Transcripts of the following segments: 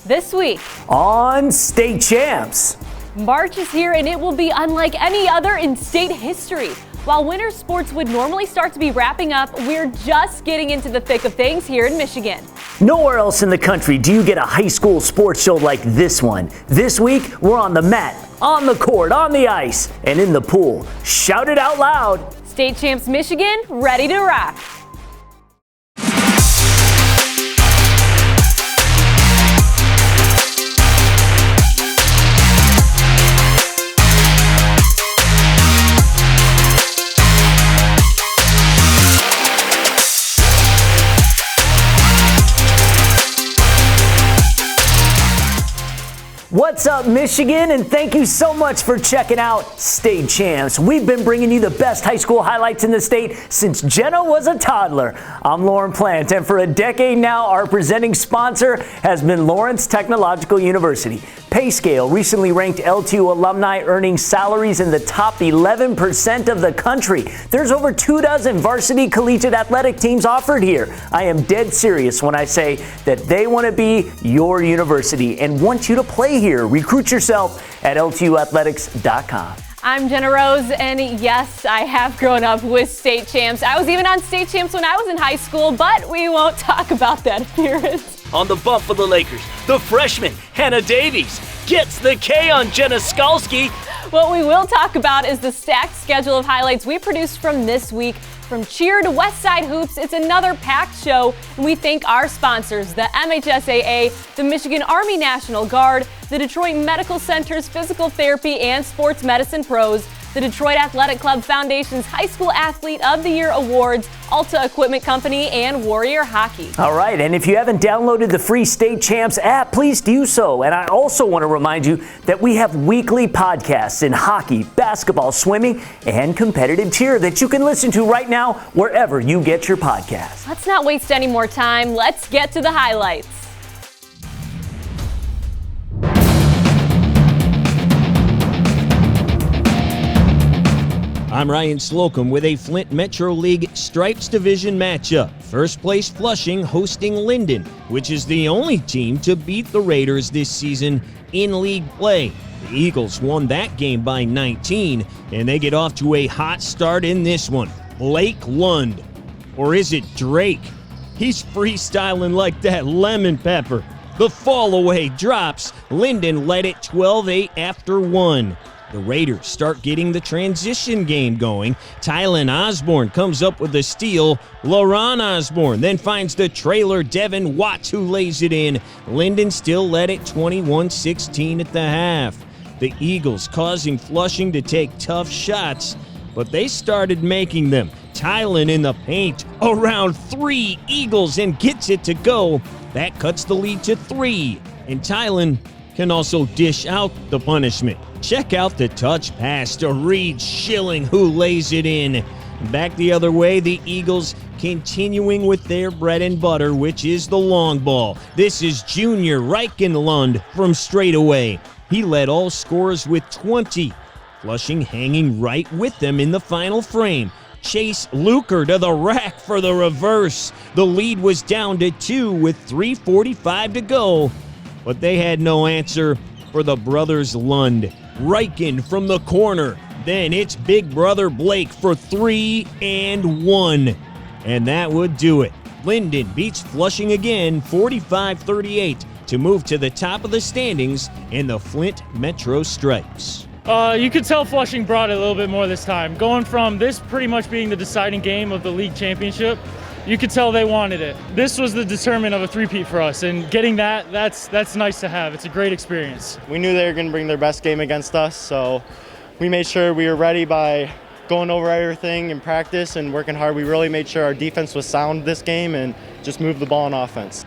This week on State Champs. March is here and it will be unlike any other in state history. While winter sports would normally start to be wrapping up, we're just getting into the thick of things here in Michigan. Nowhere else in the country do you get a high school sports show like this one. This week, we're on the mat, on the court, on the ice, and in the pool. Shout it out loud. State Champs Michigan, ready to rock. What's up, Michigan, and thank you so much for checking out State Champs. We've been bringing you the best high school highlights in the state since Jenna was a toddler. I'm Lauren Plant, and for a decade now, our presenting sponsor has been Lawrence Technological University. PayScale recently ranked LTU alumni earning salaries in the top 11% of the country. There's over 24 varsity collegiate athletic teams offered here. I am dead serious when I say that they want to be your university and want you to play here. Recruit yourself at LTUathletics.com. I'm Jenna Rose, and yes, I have grown up with State Champs. I was even on State Champs when I was in high school, but we won't talk about that appearance. On the bump for the Lakers, the freshman, Hannah Davies, gets the K on Jenna Skalski. What we will talk about is the stacked schedule of highlights we produced from this week. From cheer to West Side Hoops, it's another packed show, and we thank our sponsors, the MHSAA, the Michigan Army National Guard, the Detroit Medical Center's Physical Therapy and Sports Medicine Pros, the Detroit Athletic Club Foundation's High School Athlete of the Year Awards, Alta Equipment Company, and Warrior Hockey. All right, and if you haven't downloaded the free State Champs app, please do so. And I also want to remind you that we have weekly podcasts in hockey, basketball, swimming, and competitive cheer that you can listen to right now wherever you get your podcasts. Let's not waste any more time. Let's get to the highlights. I'm Ryan Slocum with a Flint Metro League Stripes Division matchup. First place Flushing hosting Linden, which is the only team to beat the Raiders this season in league play. The Eagles won that game by 19, and they get off to a hot start in this one. Blake Lund. Or is it Drake? He's freestyling like that lemon pepper. The fall away drops. Linden led it 12-8 after one. The Raiders start getting the transition game going. Tylen Osborne comes up with a steal. LaRon Osborne then finds the trailer Devin Watts, who lays it in. Linden still led it 21-16 at the half. The Eagles causing Flushing to take tough shots, but they started making them. Tylen in the paint, around 3 Eagles, and gets it to go. That cuts the lead to 3, and Tylen can also dish out the punishment. Check out the touch pass to Reed Schilling, who lays it in. Back the other way, the Eagles continuing with their bread and butter, which is the long ball. This is junior Reichenlund from straightaway. He led all scorers with 20. Flushing hanging right with them in the final frame. Chase Luker to the rack for the reverse. The lead was down to 2 with 3:45 to go, but they had no answer for the brothers Lund. Reichen from the corner. Then it's big brother Blake for 3 and 1. And that would do it. Linden beats Flushing again 45-38 to move to the top of the standings in the Flint Metro Stripes. You could tell Flushing brought it a little bit more this time. Going from this pretty much being the deciding game of the league championship, you could tell they wanted it. This was the determinant of a three-peat for us, and getting that's nice to have. It's a great experience. We knew they were going to bring their best game against us, so we made sure we were ready by going over everything in practice and working hard. We really made sure our defense was sound this game and just moved the ball on offense.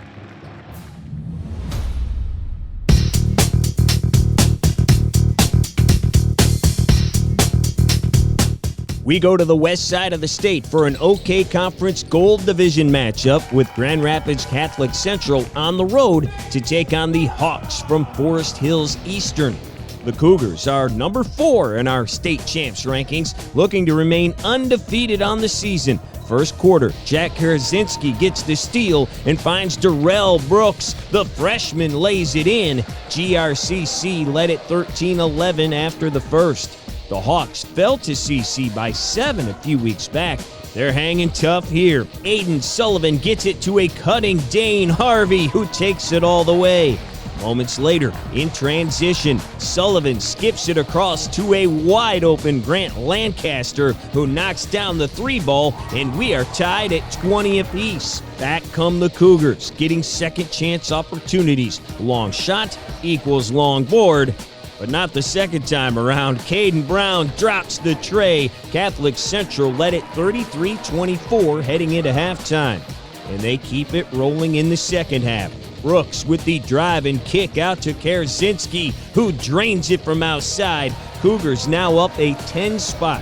We go to the west side of the state for an OK Conference Gold Division matchup with Grand Rapids Catholic Central on the road to take on the Hawks from Forest Hills Eastern. The Cougars are number 4 in our state champs rankings, looking to remain undefeated on the season. first quarter, Jack Karazinski gets the steal and finds Darrell Brooks. The freshman lays it in. GRCC led it 13-11 after the first. The Hawks fell to CC by 7 a few weeks back. They're hanging tough here. Aiden Sullivan gets it to a cutting Dane Harvey, who takes it all the way. Moments later, in transition, Sullivan skips it across to a wide-open Grant Lancaster, who knocks down the 3-ball, and we are tied at 20 apiece. Back come the Cougars, getting second-chance opportunities. Long shot equals long board, but not the second time around. Caden Brown drops the tray. Catholic Central led it 33-24 heading into halftime, and they keep it rolling in the second half. Brooks with the drive and kick out to Karazinski, who drains it from outside. Cougars now up a 10 spot.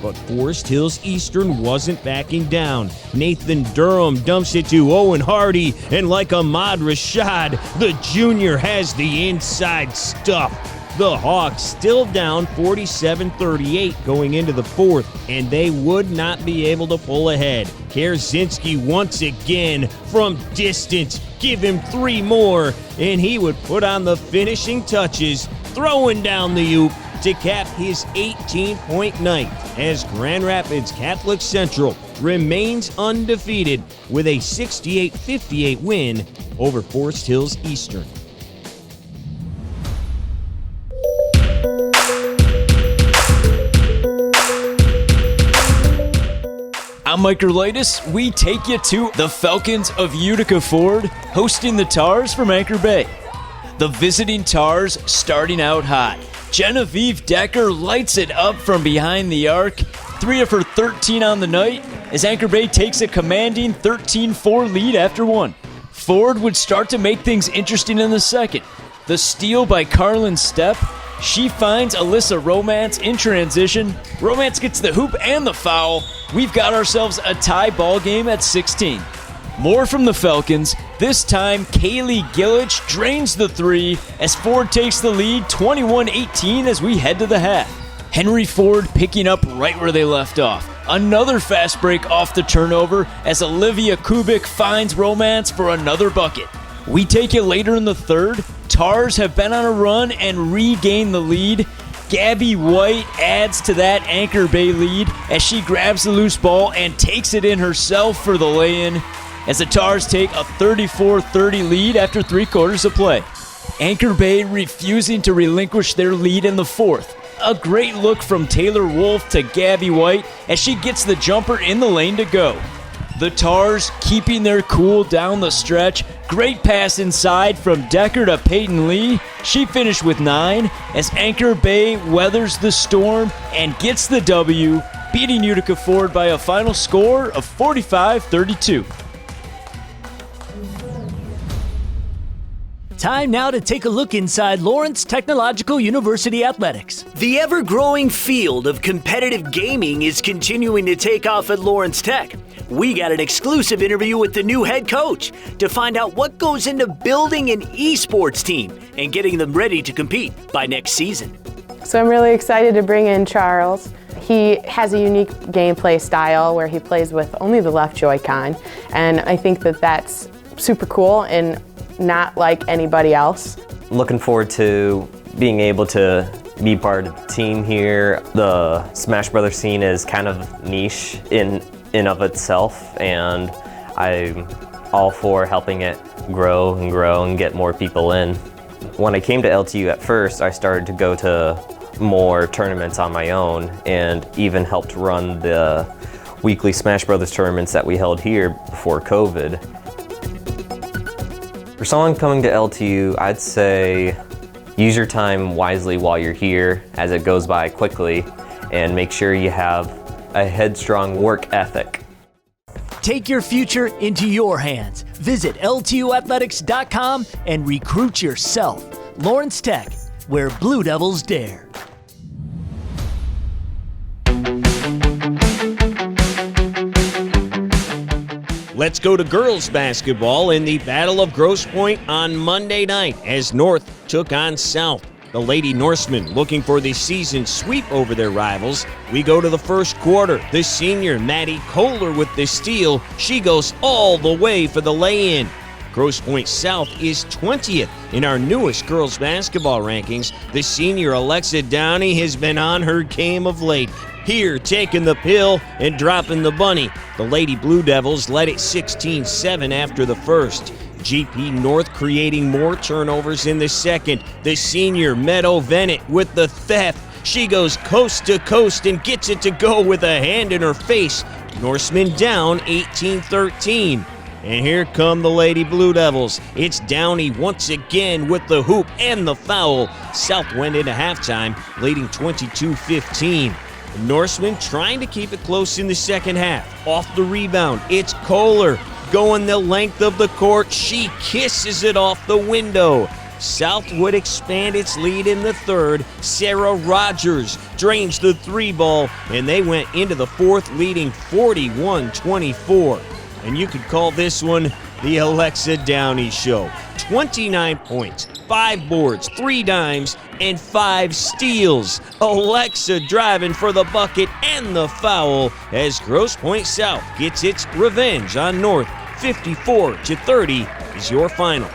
But Forest Hills Eastern wasn't backing down. Nathan Durham dumps it to Owen Hardy, and like Ahmad Rashad, the junior has the inside stuff. The Hawks still down 47-38 going into the fourth, and they would not be able to pull ahead. Karazinski once again from distance. Give him 3 more, and he would put on the finishing touches, throwing down the oop to cap his 18-point night as Grand Rapids Catholic Central remains undefeated with a 68-58 win over Forest Hills Eastern. I'm Mike Erlitis. We take you to the Falcons of Utica Ford, hosting the Tars from Anchor Bay. The visiting Tars starting out hot. Genevieve Decker lights it up from behind the arc. 3 of her 13 on the night as Anchor Bay takes a commanding 13-4 lead after 1. Ford would start to make things interesting in the second. The steal by Carlin Stepp. She finds Alyssa Romance in transition. Romance gets the hoop and the foul. We've got ourselves a tie ball game at 16. More from the Falcons. This time, Kaylee Gillich drains the 3 as Ford takes the lead 21-18 as we head to the half. Henry Ford picking up right where they left off. Another fast break off the turnover as Olivia Kubik finds Romance for another bucket. We take it later in the third. Tars have been on a run and regain the lead. Gabby White adds to that Anchor Bay lead as she grabs the loose ball and takes it in herself for the lay-in as the Tars take a 34-30 lead after 3 quarters of play. Anchor Bay refusing to relinquish their lead in the fourth. A great look from Taylor Wolf to Gabby White as she gets the jumper in the lane to go. The Tars keeping their cool down the stretch. Great pass inside from Decker to Peyton Lee. She finished with 9 as Anchor Bay weathers the storm and gets the W, beating Utica Ford by a final score of 45-32. Time now to take a look inside Lawrence Technological University Athletics. The ever-growing field of competitive gaming is continuing to take off at Lawrence Tech. We got an exclusive interview with the new head coach to find out what goes into building an esports team and getting them ready to compete by next season. So I'm really excited to bring in Charles. He has a unique gameplay style where he plays with only the left Joy-Con, and I think that that's super cool and not like anybody else. Looking forward to being able to be part of the team here. The Smash Brothers scene is kind of niche in of itself, and I'm all for helping it grow and get more people in. When I came to LTU at first, I started to go to more tournaments on my own and even helped run the weekly Smash Brothers tournaments that we held here before COVID. For someone coming to LTU, I'd say use your time wisely while you're here as it goes by quickly, and make sure you have a headstrong work ethic. Take your future into your hands. Visit LTUathletics.com and recruit yourself. Lawrence Tech, where Blue Devils dare. Let's go to girls basketball in the Battle of Grosse Pointe on Monday night as North took on South. The Lady Norsemen looking for the season sweep over their rivals. We go to the first quarter. The senior Maddie Kohler with the steal. She goes all the way for the lay-in. Grosse Pointe South is 20th in our newest girls basketball rankings. The senior Alexa Downey has been on her game of late. Here, taking the pill and dropping the bunny. The Lady Blue Devils led it 16-7 after the first. GP North creating more turnovers in the second. The senior Meadow Vennett with the theft. She goes coast to coast and gets it to go with a hand in her face. Norsemen down 18-13. And here come the Lady Blue Devils. It's Downey once again with the hoop and the foul. South went into halftime, leading 22-15. The Norsemen trying to keep it close in the second half. Off the rebound, it's Kohler going the length of the court. She kisses it off the window. South would expand its lead in the third. Sarah Rogers drains the three ball, and they went into the fourth leading 41-24. And you could call this one the Alexa Downey Show. 29 points, 5 boards, 3 dimes, and 5 steals. Alexa driving for the bucket and the foul as Grosse Pointe South gets its revenge on North. 54-30 is your final.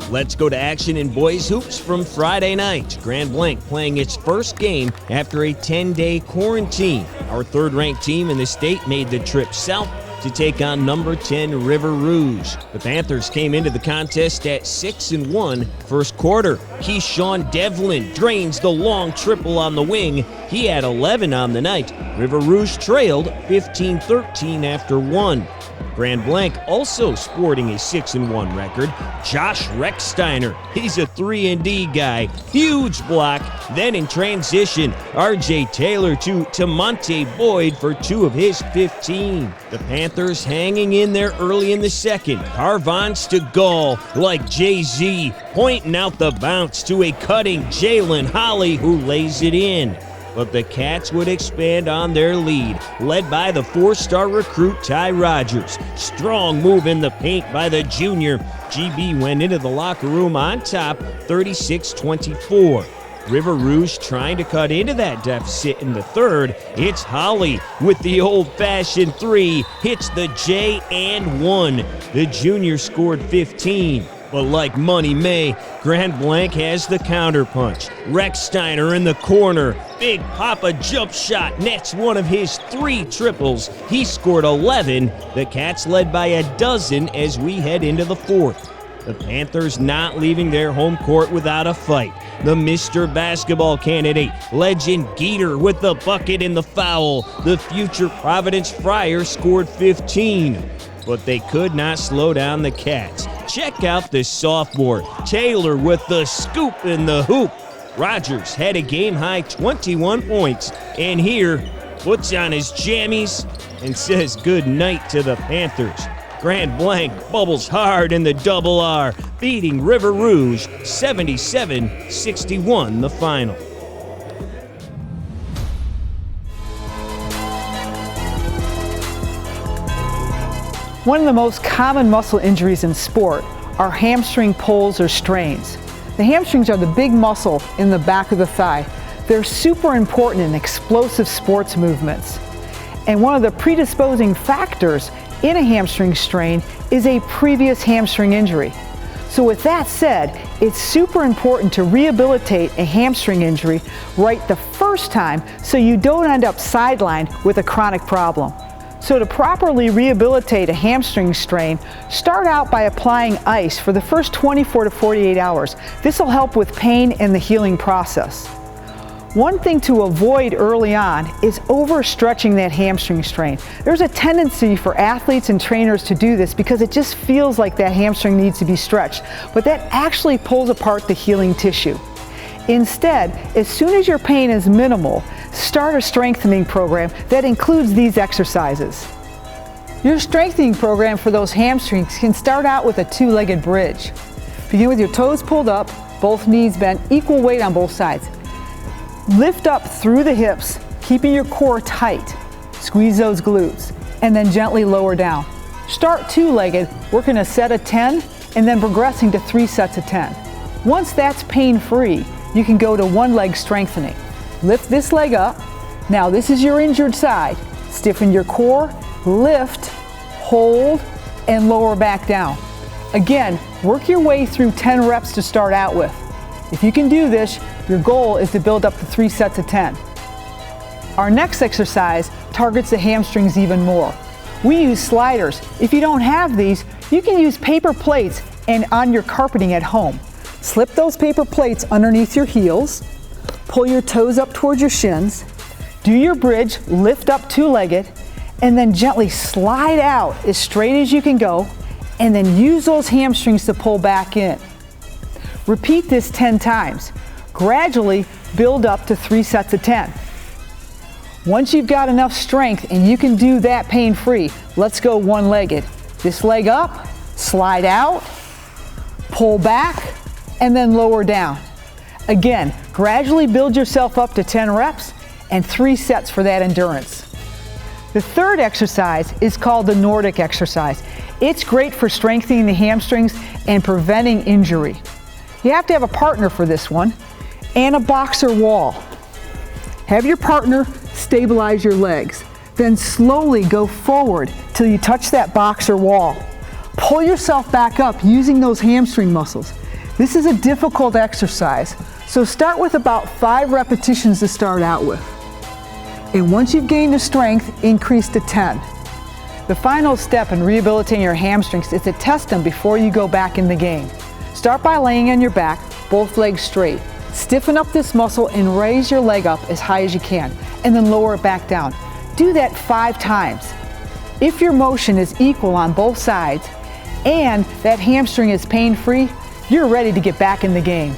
Let's go to action in boys hoops from Friday night. Grand Blanc playing its first game after a 10-day quarantine. Our third-ranked team in the state made the trip south to take on number 10 River Rouge. The Panthers came into the contest at 6-1 first quarter. Keyshawn Devlin drains the long triple on the wing. He had 11 on the night. River Rouge trailed 15-13 after 1. Grand Blanc also sporting a 6-1 record. Josh Recksteiner, he's a 3-and-D guy. Huge block. Then in transition, RJ Taylor to Tamonte Boyd for 2 of his 15. The Panthers hanging in there early in the second. Carvons to Gall like Jay-Z, pointing out the bounce to a cutting Jalen Holly who lays it in. But the Cats would expand on their lead, led by the 4-star recruit Ty Rogers. Strong move in the paint by the junior. GB went into the locker room on top, 36-24. River Rouge trying to cut into that deficit in the third. It's Holly with the old-fashioned 3, hits the J and 1. The junior scored 15. But like Money May, Grand Blanc has the counterpunch. Recksteiner in the corner. Big Papa jump shot nets one of his 3 triples. He scored 11. The Cats led by a dozen as we head into the fourth. The Panthers not leaving their home court without a fight. The Mr. Basketball candidate, Legend Geeter with the bucket and the foul. The future Providence Friar scored 15. But they could not slow down the Cats. Check out this sophomore, Taylor with the scoop in the hoop. Rogers had a game-high 21 points, and here puts on his jammies and says good night to the Panthers. Grand Blanc bubbles hard in the double R, beating River Rouge 77-61 the final. One of the most common muscle injuries in sport are hamstring pulls or strains. The hamstrings are the big muscle in the back of the thigh. They're super important in explosive sports movements. And one of the predisposing factors in a hamstring strain is a previous hamstring injury. So with that said, it's super important to rehabilitate a hamstring injury right the first time so you don't end up sidelined with a chronic problem. So to properly rehabilitate a hamstring strain, start out by applying ice for the first 24 to 48 hours. This will help with pain and the healing process. One thing to avoid early on is overstretching that hamstring strain. There's a tendency for athletes and trainers to do this because it just feels like that hamstring needs to be stretched, but that actually pulls apart the healing tissue. Instead, as soon as your pain is minimal, start a strengthening program that includes these exercises. Your strengthening program for those hamstrings can start out with a 2-legged bridge. Begin with your toes pulled up, both knees bent, equal weight on both sides. Lift up through the hips, keeping your core tight. Squeeze those glutes. and then gently lower down. Start two-legged, working a set of 10, and then progressing to 3 sets of 10. Once that's pain-free, you can go to one leg strengthening. Lift this leg up. Now this is your injured side. Stiffen your core, lift, hold, and lower back down. Again, work your way through 10 reps to start out with. If you can do this, your goal is to build up to 3 sets of 10. Our next exercise targets the hamstrings even more. We use sliders. If you don't have these, you can use paper plates and on your carpeting at home. Slip those paper plates underneath your heels, pull your toes up towards your shins, do your bridge, lift up two-legged, and then gently slide out as straight as you can go, and then use those hamstrings to pull back in. Repeat this 10 times. Gradually build up to 3 sets of 10. Once you've got enough strength and you can do that pain-free, let's go one-legged. This leg up, slide out, pull back, and then lower down. Again, gradually build yourself up to 10 reps and 3 sets for that endurance. The third exercise is called the Nordic Exercise. It's great for strengthening the hamstrings and preventing injury. You have to have a partner for this one and a boxer wall. Have your partner stabilize your legs. Then slowly go forward till you touch that boxer wall. Pull yourself back up using those hamstring muscles. This is a difficult exercise, so start with about 5 repetitions to start out with. And once you've gained the strength, increase to 10. The final step in rehabilitating your hamstrings is to test them before you go back in the game. Start by laying on your back, both legs straight. Stiffen up this muscle and raise your leg up as high as you can, and then lower it back down. Do that 5 times. If your motion is equal on both sides and that hamstring is pain-free, you're ready to get back in the game.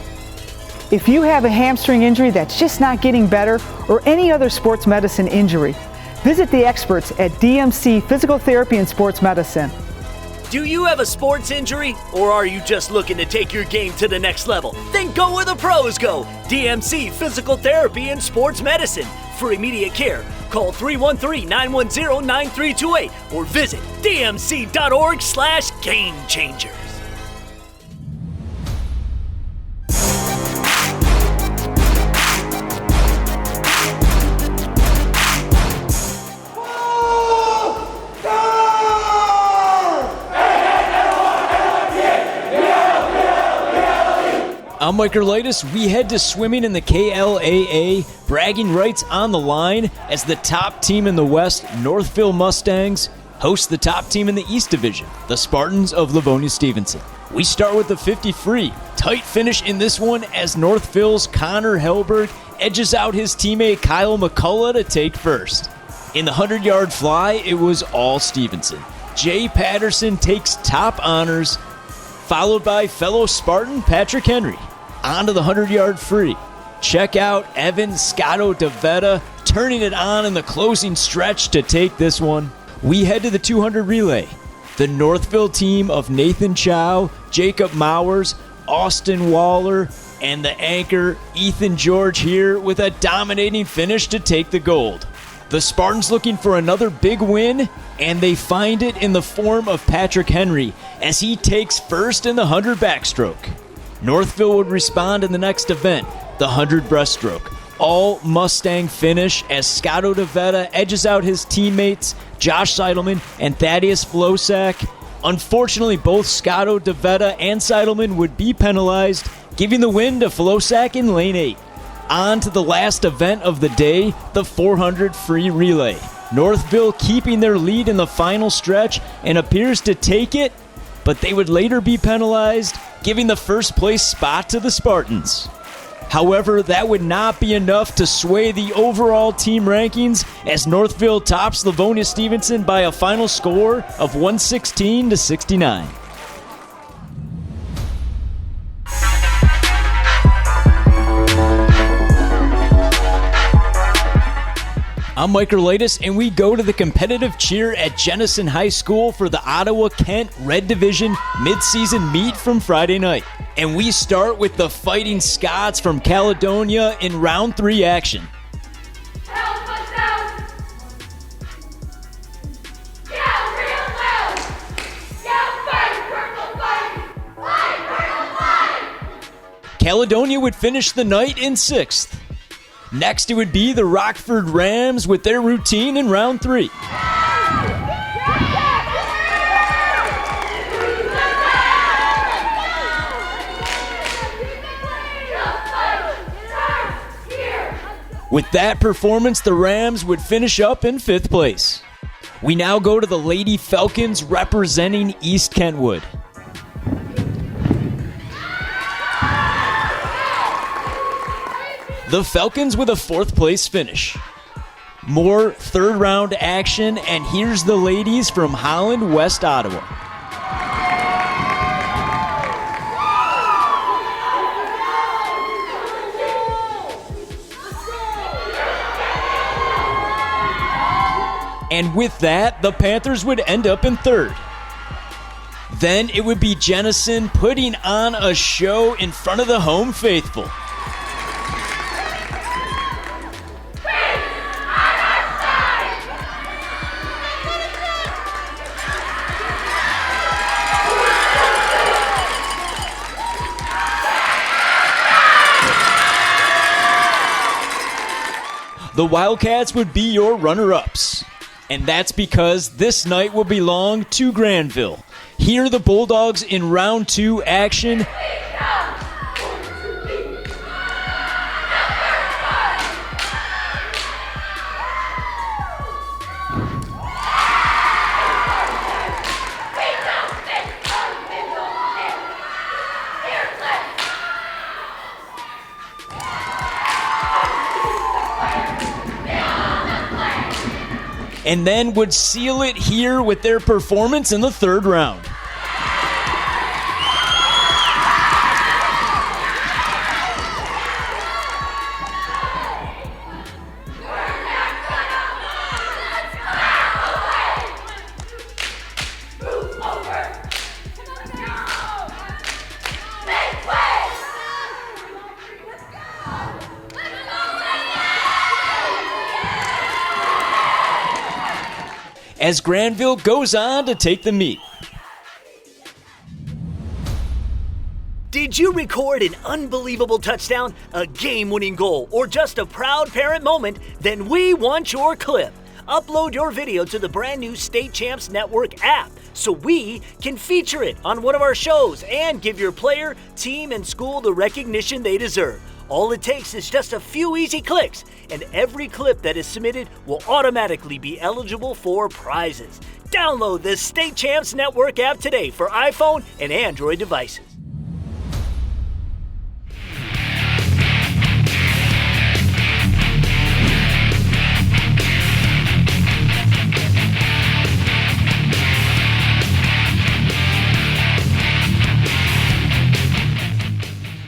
If you have a hamstring injury that's just not getting better or any other sports medicine injury, visit the experts at DMC Physical Therapy and Sports Medicine. Do you have a sports injury, or are you just looking to take your game to the next level? Then go where the pros go. DMC Physical Therapy and Sports Medicine. For immediate care, call 313-910-9328 or visit dmc.org/gamechangers. I'm Mike Erlitis. We head to swimming in the KLAA, bragging rights on the line as the top team in the West, Northville Mustangs, host the top team in the East Division, the Spartans of Livonia-Stevenson. We start with the 50 free. Tight finish in this one as Northville's Connor Helberg edges out his teammate Kyle McCullough to take first. In the 100-yard fly, it was all Stevenson. Jay Patterson takes top honors, followed by fellow Spartan Patrick Henry. On to the 100-yard free. Check out Evan Scotto DeVetta turning it on in the closing stretch to take this one. We head to the 200 relay. The Northville team of Nathan Chow, Jacob Mowers, Austin Waller, and the anchor Ethan George here with a dominating finish to take the gold. The Spartans looking for another big win, and they find it in the form of Patrick Henry as he takes first in the 100 backstroke. Northville would respond in the next event, the 100 breaststroke. All Mustang finish as Scotto DeVetta edges out his teammates Josh Seidelman and Thaddeus Flosak. Unfortunately, both Scotto DeVetta and Seidelman would be penalized, giving the win to Flosak in lane 8. On to the last event of the day, the 400 free relay. Northville keeping their lead in the final stretch and appears to take it, but they would later be penalized, giving the first place spot to the Spartans. However, that would not be enough to sway the overall team rankings as Northville tops Livonia-Stevenson by a final score of 116-69. I'm Mike Erlitis, and we go to the competitive cheer at Jenison High School for the Ottawa-Kent Red Division mid-season meet from Friday night. And we start with the Fighting Scots from Caledonia in round 3 action. Caledonia would finish the night in 6th. Next, it would be the Rockford Rams with their routine in round 3. With that performance, the Rams would finish up in 5th place. We now go to the Lady Falcons representing East Kentwood. The Falcons with a 4th place finish. More 3rd round action, and here's the ladies from Holland, West Ottawa. And with that, the Panthers would end up in 3rd. Then it would be Jennison putting on a show in front of the home faithful. The Wildcats would be your runner-ups. And that's because this night will belong to Granville. Here the Bulldogs in round 2 action. And then would seal it here with their performance in the 3rd round. As Granville goes on to take the meet. Did you record an unbelievable touchdown, a game-winning goal, or just a proud parent moment? Then we want your clip. Upload your video to the brand new State Champs Network app so we can feature it on one of our shows and give your player, team, and school the recognition they deserve. All it takes is just a few easy clicks, and every clip that is submitted will automatically be eligible for prizes. Download the State Champs Network app today for iPhone and Android devices.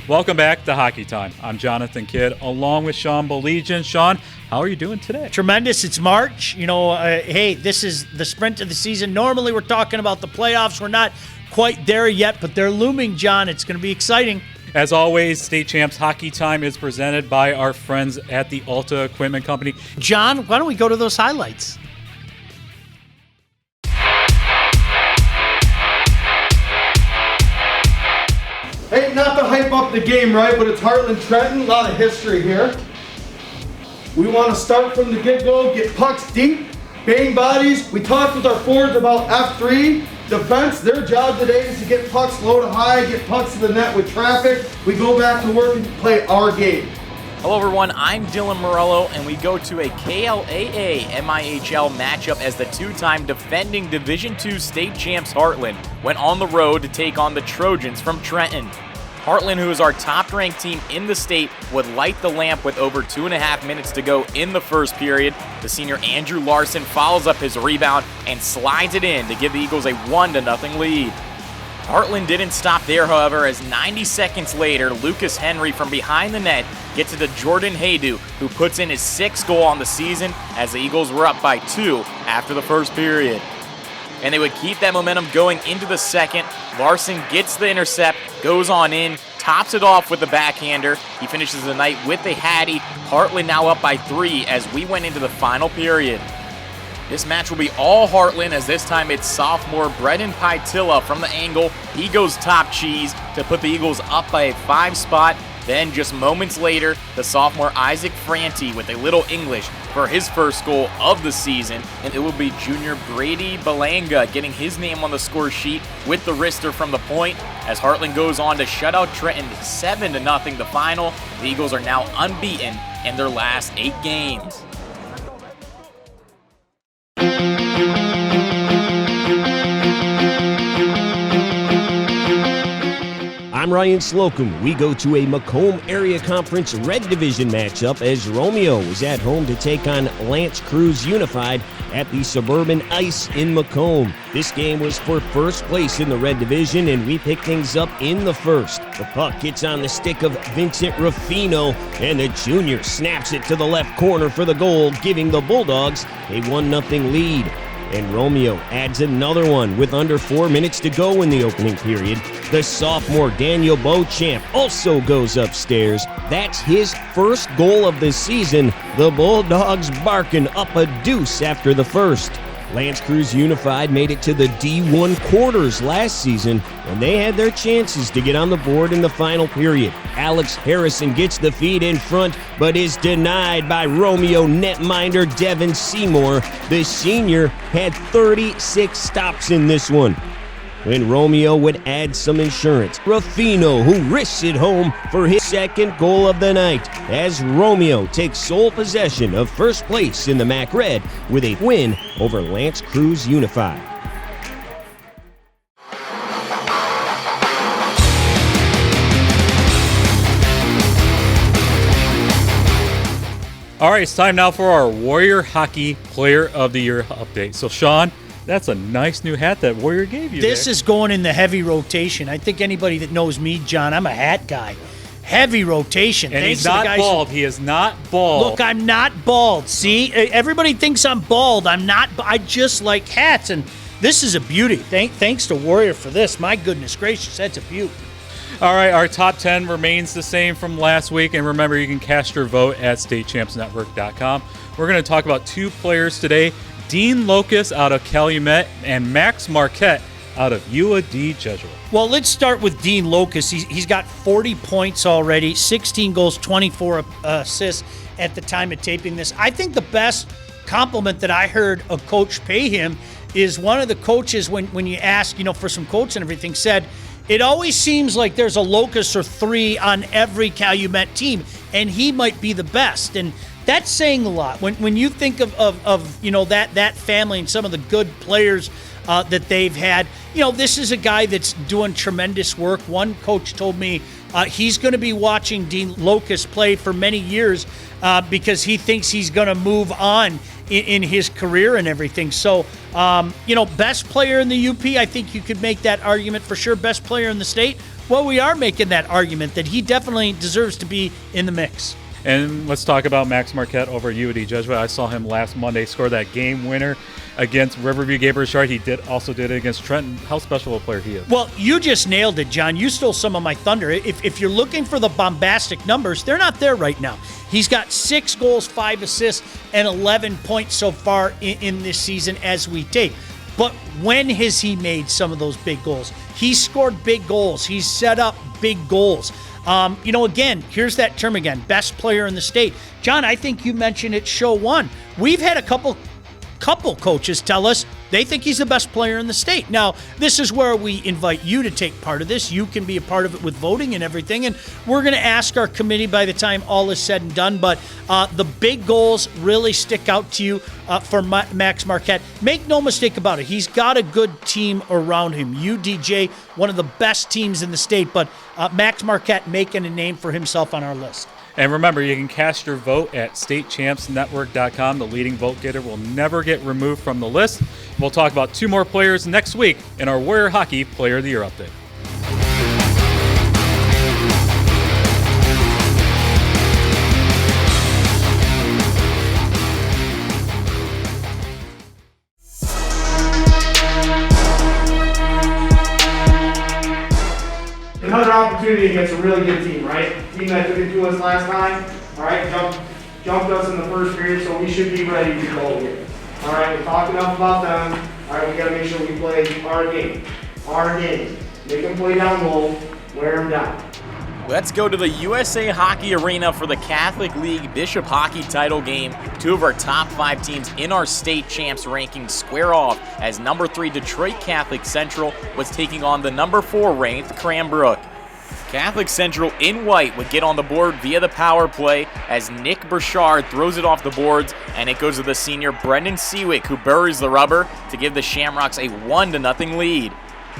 Welcome back to Hockey Time. I'm Jonathan Kidd, along with Sean Bolegian. Sean, how are you doing today? Tremendous. It's March. Hey, this is the sprint of the season. Normally we're talking about the playoffs. We're not quite there yet, but they're looming, John. It's going to be exciting. As always, State Champs Hockey Time is presented by our friends at the Alta Equipment Company. John, why don't we go to those highlights? Hey, not to hype up the game, right? But it's Heartland-Trenton, a lot of history here. We want to start from the get-go, get pucks deep, bang bodies. We talked with our forwards about F3 defense. Their job today is to get pucks low to high, get pucks to the net with traffic. We go back to work and play our game. Hello everyone, I'm Dylan Morello, and we go to a KLAA MIHL matchup as the two-time defending Division II state champs Heartland went on the road to take on the Trojans from Trenton. Heartland, who is our top-ranked team in the state, would light the lamp with over 2.5 minutes to go in the first period. The senior Andrew Larson follows up his rebound and slides it in to give the Eagles a 1-0 lead. Heartland didn't stop there, however, as 90 seconds later, Lucas Henry from behind the net gets it to Jordan Haydu, who puts in his 6th goal on the season as the Eagles were up by 2 after the first period. And they would keep that momentum going into the second. Larson gets the intercept, goes on in, tops it off with the backhander. He finishes the night with a hattie. Heartland now up by 3 as we went into the final period. This match will be all Heartland, as this time it's sophomore Brendan Pytilla from the angle. He goes top cheese to put the Eagles up by a 5 spot. Then, just moments later, the sophomore Isaac Franti with a little English for his first goal of the season, and it will be junior Brady Balanga getting his name on the score sheet with the wrister from the point, as Heartland goes on to shut out Trenton 7-0 the final. The Eagles are now unbeaten in their last 8 games. I'm Ryan Slocum. We go to a Macomb Area Conference Red Division matchup as Romeo is at home to take on Lance Cruz Unified at the Suburban Ice in Macomb. This game was for first place in the Red Division, and we pick things up in the first. The puck gets on the stick of Vincent Ruffino, and the junior snaps it to the left corner for the goal, giving the Bulldogs a 1-0 lead. And Romeo adds another one with under 4 minutes to go in the opening period. The sophomore Daniel Beauchamp also goes upstairs. That's his first goal of the season. The Bulldogs barking up a deuce after the first. Lance Cruz Unified made it to the D1 quarters last season when they had their chances to get on the board in the final period. Alex Harrison gets the feed in front, but is denied by Romeo netminder Devin Seymour. The senior had 36 stops in this one. When Romeo would add some insurance, Ruffino, who risks it home for his second goal of the night, as Romeo takes sole possession of first place in the MAC Red with a win over Lance Cruz Unified. All right, it's time now for our Warrior Hockey Player of the Year update. So, Sean, that's a nice new hat that Warrior gave you. This is going in the heavy rotation. I think anybody that knows me, John, I'm a hat guy. Heavy rotation. And Thanks he's not bald. He is not bald. Look, I'm not bald. See, everybody thinks I'm bald. I'm not. I just like hats, and this is a beauty. Thanks to Warrior for this. My goodness gracious, that's a beauty. All right, our top 10 remains the same from last week, and remember, you can cast your vote at statechampsnetwork.com. We're going to talk about 2 players today, Dean Locus out of Calumet and Max Marquette out of UAD Jesuit. Well, let's start with Dean Locus. He's got 40 points already, 16 goals, 24 assists at the time of taping this. I think the best compliment that I heard a coach pay him is one of the coaches, when you ask, for some quotes and everything, said, it always seems like there's a Locus or 3 on every Calumet team, and he might be the best. And that's saying a lot. When you think of that family and some of the good players that they've had, this is a guy that's doing tremendous work. One coach told me he's going to be watching Dean Locus play for many years because he thinks he's going to move on in his career and everything. So, best player in the UP, I think you could make that argument for sure. Best player in the state, well, we are making that argument that he definitely deserves to be in the mix. And let's talk about Max Marquette over at UAD Jesuit. I saw him last Monday score that game winner against Riverview Gabriel Sharp. He also did it against Trenton. How special a player he is. Well, you just nailed it, John. You stole some of my thunder. If you're looking for the bombastic numbers, they're not there right now. He's got 6 goals, 5 assists, and 11 points so far in this season as we tape. But when has he made some of those big goals? He's scored big goals. He's set up big goals. Again, here's that term again, best player in the state. John, I think you mentioned it show 1. We've had a couple coaches tell us they think he's the best player in the state. Now, this is where we invite you to take part of this. You can be a part of it with voting and everything, and we're going to ask our committee by the time all is said and done, but the big goals really stick out to you for Max Marquette. Make no mistake about it. He's got a good team around him. UDJ, one of the best teams in the state, but Max Marquette making a name for himself on our list. And remember, you can cast your vote at statechampsnetwork.com. The leading vote getter will never get removed from the list. We'll talk about 2 more players next week in our Warrior Hockey Player of the Year update. Another opportunity against a really good team, right? Team that took it to us last time, all right, jumped us in the first period, so we should be ready to go here. All right, we talked enough about them. All right, we got to make sure we play our game. Make them play down low, wear them down. Let's go to the USA Hockey Arena for the Catholic League Bishop Hockey title game. Two of our top 5 teams in our state champs rankings square off as number 3 Detroit Catholic Central was taking on the number 4 ranked Cranbrook. Catholic Central in white would get on the board via the power play as Nick Burchard throws it off the boards, and it goes to the senior Brendan Seawick, who buries the rubber to give the Shamrocks a 1-0 lead.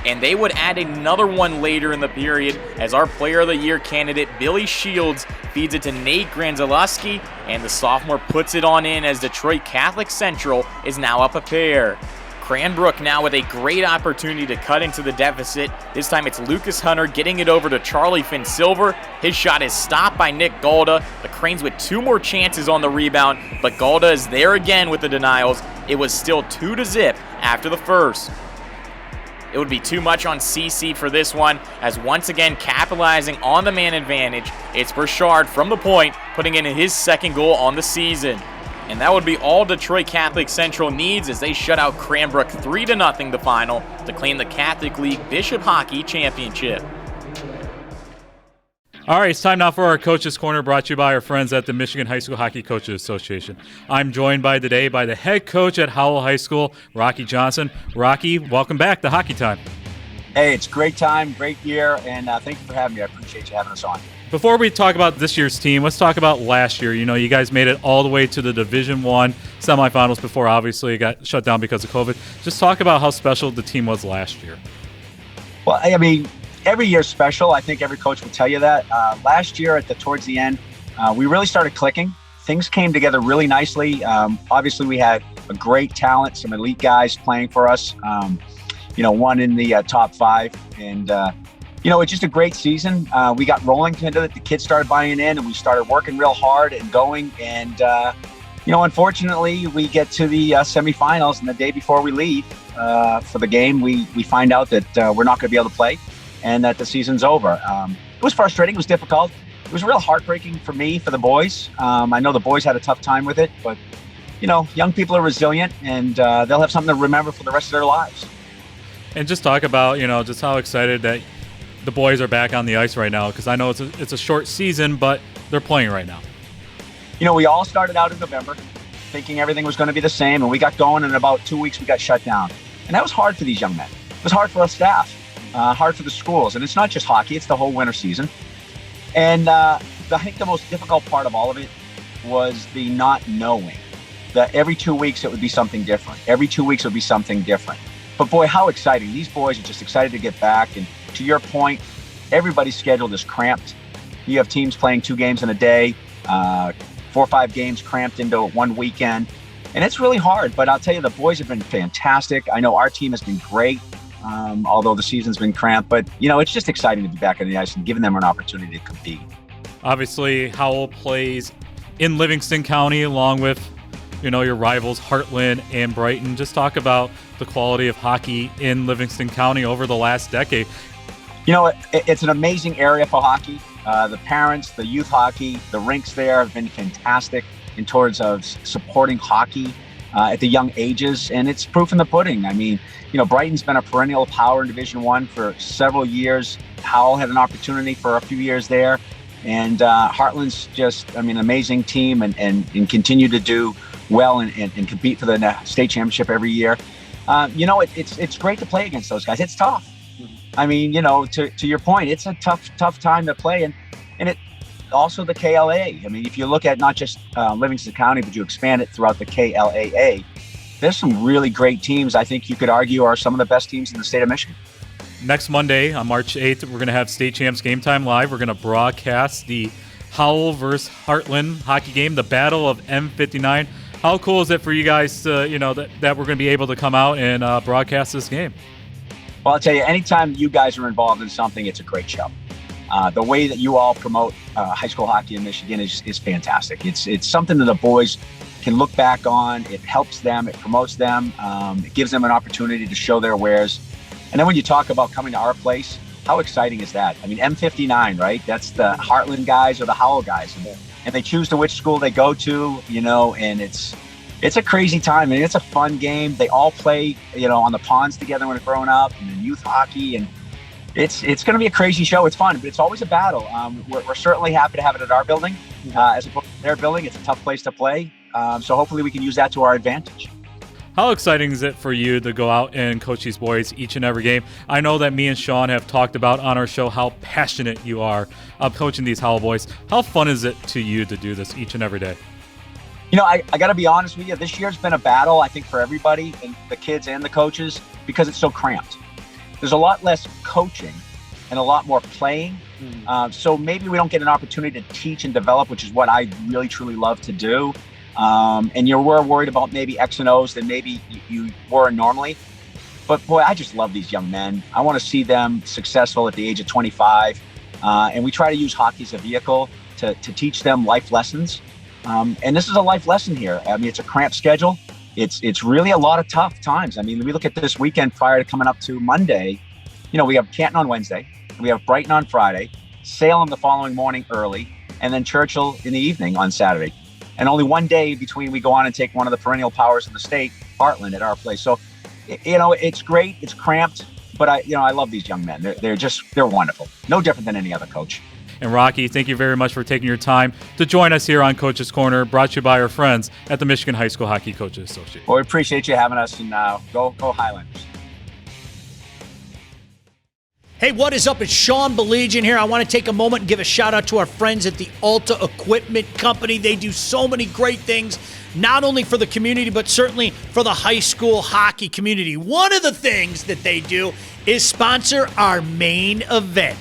And they would add another one later in the period as our Player of the Year candidate Billy Shields feeds it to Nate Granzalowski, and the sophomore puts it on in as Detroit Catholic Central is now up a pair. Cranbrook now with a great opportunity to cut into the deficit. This time it's Lucas Hunter getting it over to Charlie Finn Silver. His shot is stopped by Nick Galda. The Cranes with 2 more chances on the rebound, but Galda is there again with the denials. It was still 2-0 after the first. It would be too much on CC for this one, as once again capitalizing on the man advantage, it's Burchard from the point, putting in his second goal on the season. And that would be all Detroit Catholic Central needs as they shut out Cranbrook 3-0 the final to claim the Catholic League Bishop Hockey Championship. All right, it's time now for our Coach's Corner, brought to you by our friends at the Michigan High School Hockey Coaches Association. I'm joined today by the head coach at Howell High School, Rocky Johnson. Rocky, welcome back to Hockey Time. Hey, it's a great time, great year, and thank you for having me. I appreciate you having us on. Before we talk about this year's team, let's talk about last year. You know, you guys made it all the way to the Division I semifinals before, obviously, it got shut down because of COVID. Just talk about how special the team was last year. Well, I mean, every year's special. I think every coach will tell you that. Last year, towards the end, we really started clicking. Things came together really nicely. Obviously, we had a great talent, some elite guys playing for us. One in the top 5, and it's just a great season. We got rolling into it. The kids started buying in, and we started working real hard and going. And unfortunately, we get to the semifinals, and the day before we leave for the game, we find out that we're not going to be able to play, and that the season's over. It was frustrating. It was difficult. It was real heartbreaking for me, for the boys. I know the boys had a tough time with it, but, young people are resilient, and they'll have something to remember for the rest of their lives. And just talk about, just how excited that the boys are back on the ice right now, because I know it's a short season, but they're playing right now. We all started out in November thinking everything was going to be the same, and we got going, and in about 2 weeks we got shut down. And that was hard for these young men. It was hard for us staff. Hard for the schools. And it's not just hockey, it's the whole winter season. And I think the most difficult part of all of it was the not knowing that every 2 weeks it would be something different. Every 2 weeks it would be something different. But boy, how exciting. These boys are just excited to get back. And to your point, everybody's schedule is cramped. You have teams playing 2 games in a day, 4 or 5 games cramped into one weekend. And it's really hard, but I'll tell you, the boys have been fantastic. I know our team has been great. Although the season's been cramped, but it's just exciting to be back on the ice and giving them an opportunity to compete. Obviously, Howell plays in Livingston County along with, your rivals Heartland and Brighton. Just talk about the quality of hockey in Livingston County over the last decade. It's an amazing area for hockey. The parents, the youth hockey, the rinks there have been fantastic in terms of supporting hockey at the young ages, and it's proof in the pudding. I mean, Brighton's been a perennial power in Division I for several years. Howell had an opportunity for a few years there, and Heartland's just, an amazing team and continue to do well and compete for the state championship every year. It's great to play against those guys. It's tough. To your point, it's a tough time to play, and it also the KLA. If you look at not just Livingston County, but you expand it throughout the KLAA, there's some really great teams I think you could argue are some of the best teams in the state of Michigan. Next Monday, on March 8th, we're going to have State Champs Game Time Live. We're going to broadcast the Howell versus Heartland hockey game, the Battle of M59. How cool is it for you guys to, that we're going to be able to come out and broadcast this game? Well, I'll tell you, anytime you guys are involved in something, it's a great show. The way that you all promote high school hockey in Michigan is fantastic. It's something that the boys can look back on. It helps them. It promotes them. It gives them an opportunity to show their wares. And then when you talk about coming to our place, how exciting is that? M59, right? That's the Heartland guys or the Howell guys. And they choose to which school they go to, and it's a crazy time. It's a fun game. They all play, on the ponds together when they're growing up, and then youth hockey. And It's going to be a crazy show. It's fun, but it's always a battle. We're certainly happy to have it at our building. As opposed to their building, it's a tough place to play. So hopefully we can use that to our advantage. How exciting is it for you to go out and coach these boys each and every game? I know that me and Sean have talked about on our show how passionate you are of coaching these Howell boys. How fun is it to you to do this each and every day? You know, I got to be honest with you. This year's been a battle, I think, for everybody, and the kids and the coaches, because it's so cramped. There's a lot less coaching and a lot more playing. So maybe we don't get an opportunity to teach and develop, which is what I really, truly love to do. And you were worried about maybe X and O's than maybe you were normally. But boy, I just love these young men. I want to see them successful at the age of 25. And we try to use hockey as a vehicle to teach them life lessons. And this is a life lesson here. I mean, it's a cramped schedule. It's really a lot of tough times. I mean, we look at this weekend prior to coming up to Monday. You know, we have Canton on Wednesday. We have Brighton on Friday, Salem the following morning early, and then Churchill in the evening on Saturday. And only one day between we go on and take one of the perennial powers of the state, Heartland, at our place. So, you know, it's great. It's cramped, but I love these young men. They're wonderful. No different than any other coach. And Rocky, thank you very much for taking your time to join us here on Coach's Corner, brought to you by our friends at the Michigan High School Hockey Coaches Association. Well, we appreciate you having us, and go Highlanders. Hey, what is up? It's Sean Belegian here. I want to take a moment and give a shout out to our friends at the Alta Equipment Company. They do so many great things, not only for the community, but certainly for the high school hockey community. One of the things that they do is sponsor our main event.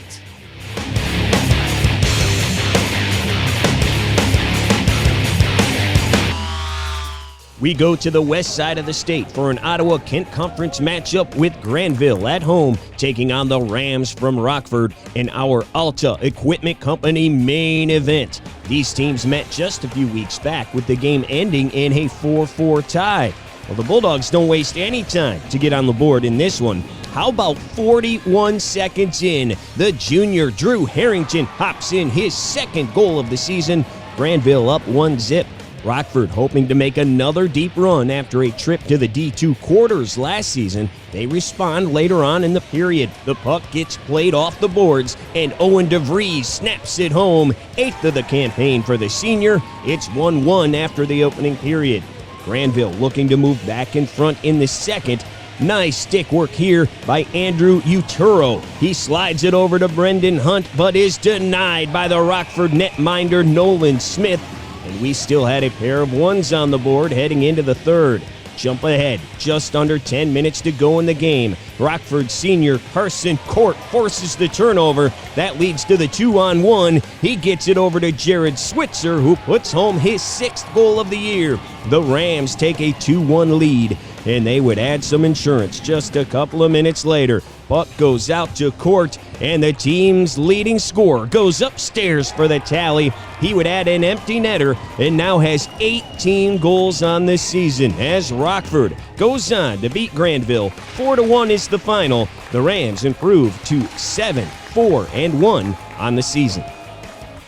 We go to the west side of the state for an Ottawa-Kent Conference matchup with Granville at home, taking on the Rams from Rockford in our Alta Equipment Company main event. These teams met just a few weeks back, with the game ending in a 4-4 tie. Well, the Bulldogs don't waste any time to get on the board in this one. How about 41 seconds in, the junior Drew Harrington hops in his second goal of the season. Granville up 1-0. Rockford hoping to make another deep run after a trip to the D2 quarters last season. They respond later on in the period. The puck gets played off the boards, and Owen DeVries snaps it home. 8th of the campaign for the senior. It's 1-1 after the opening period. Granville looking to move back in front in the second. Nice stick work here by Andrew Uturo. He slides it over to Brendan Hunt, but is denied by the Rockford netminder Nolan Smith. And we still had a pair of ones on the board heading into the third. Jump ahead, just under 10 minutes to go in the game. Rockford senior Carson Court forces the turnover. That leads to the 2-on-1. He gets it over to Jared Switzer, who puts home his 6th goal of the year. The Rams take a 2-1 lead, and they would add some insurance just a couple of minutes later. Puck goes out to Court, and the team's leading scorer goes upstairs for the tally. He would add an empty netter and now has 18 goals on this season as Rockford goes on to beat Granville. 4-1 is the final. The Rams improve to 7-4-1 on the season.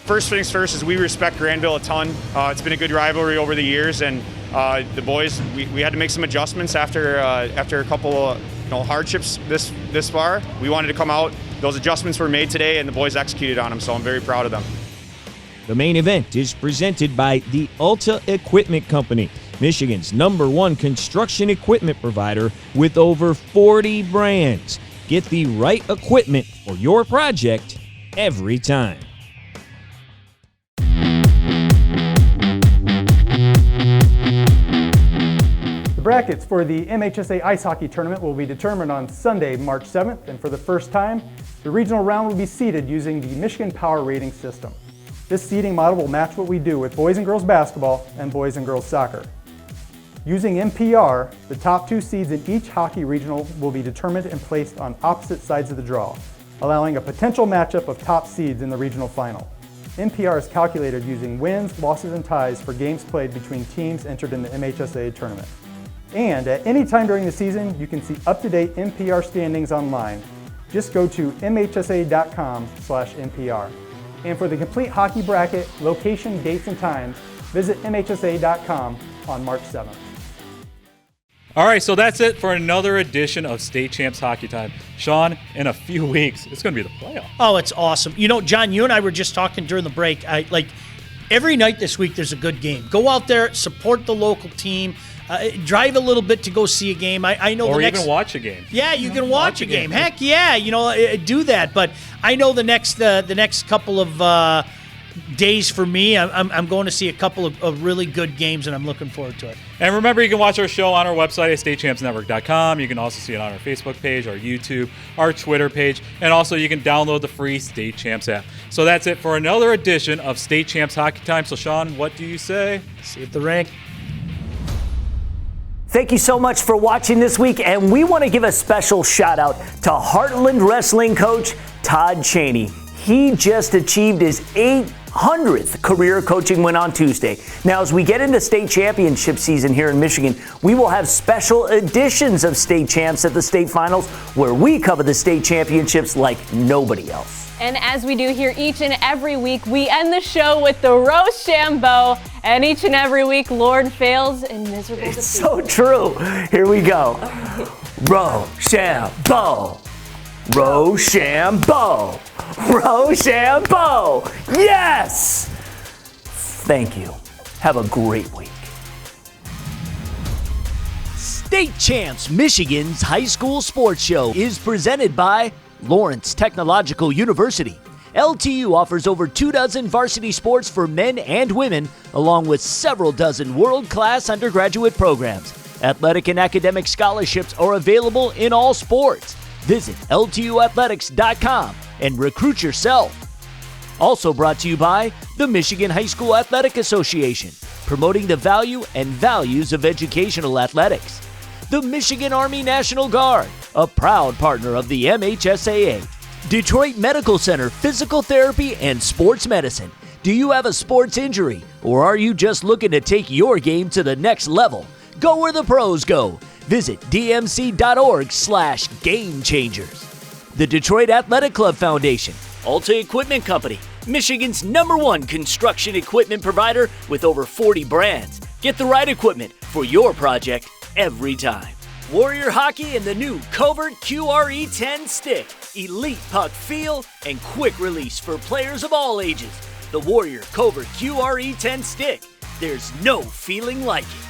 First things first is we respect Granville a ton. It's been a good rivalry over the years, and the boys, we had to make some adjustments after a couple of hardships this far. We wanted to come out. Those adjustments were made today, and the boys executed on them, so I'm very proud of them. The main event is presented by the Alta Equipment Company, Michigan's #1 construction equipment provider with over 40 brands. Get the right equipment for your project every time. The brackets for the MHSA Ice Hockey Tournament will be determined on Sunday, March 7th, and for the first time, the regional round will be seeded using the Michigan Power Rating System. This seeding model will match what we do with boys and girls basketball and boys and girls soccer. Using MPR, the top 2 seeds in each hockey regional will be determined and placed on opposite sides of the draw, allowing a potential matchup of top seeds in the regional final. MPR is calculated using wins, losses, and ties for games played between teams entered in the MHSA tournament. And at any time during the season, you can see up-to-date MPR standings online. Just go to mhsa.com/MPR. And for the complete hockey bracket, location, dates, and times, visit mhsa.com on March 7th. All right, so that's it for another edition of State Champs Hockey Time. Sean, in a few weeks, it's going to be the playoffs. Oh, it's awesome. You know, John, you and I were just talking during the break. Every night this week, there's a good game. Go out there, support the local team, drive a little bit to go see a game. I know. Or even watch a game. Yeah, you can watch a game. Heck yeah, do that. But I know the next couple of days for me, I'm going to see a couple of really good games, and I'm looking forward to it. And remember, you can watch our show on our website at statechampsnetwork.com. You can also see it on our Facebook page, our YouTube, our Twitter page, and also you can download the free State Champs app. So that's it for another edition of State Champs Hockey Time. So Sean, what do you say? See you at the rink. Thank you so much for watching this week, and we want to give a special shout out to Heartland Wrestling coach Todd Cheney. He just achieved his 800th career coaching win on Tuesday. Now, as we get into state championship season here in Michigan, we will have special editions of State Champs at the state finals where we cover the state championships like nobody else. And as we do here each and every week, we end the show with the Rochambeau. And each and every week, Lord fails in miserable defeat. It's so true. Here we go. Rochambeau. Rochambeau. Rochambeau. Yes! Thank you. Have a great week. State Champs Michigan's high school sports show is presented by Lawrence Technological University. LTU offers over 24 varsity sports for men and women, along with several dozen world-class undergraduate programs. Athletic and academic scholarships are available in all sports. Visit LTUathletics.com and recruit yourself. Also brought to you by the Michigan High School Athletic Association, promoting the value and values of educational athletics. The Michigan Army National Guard, a proud partner of the MHSAA. Detroit Medical Center Physical Therapy and Sports Medicine. Do you have a sports injury, or are you just looking to take your game to the next level? Go where the pros go. Visit dmc.org/gamechangers. The Detroit Athletic Club Foundation. Alta Equipment Company, Michigan's #1 construction equipment provider with over 40 brands. Get the right equipment for your project every time. Warrior Hockey and the new Covert QRE10 stick. Elite puck feel and quick release for players of all ages. The Warrior Covert QRE10 stick. There's no feeling like it.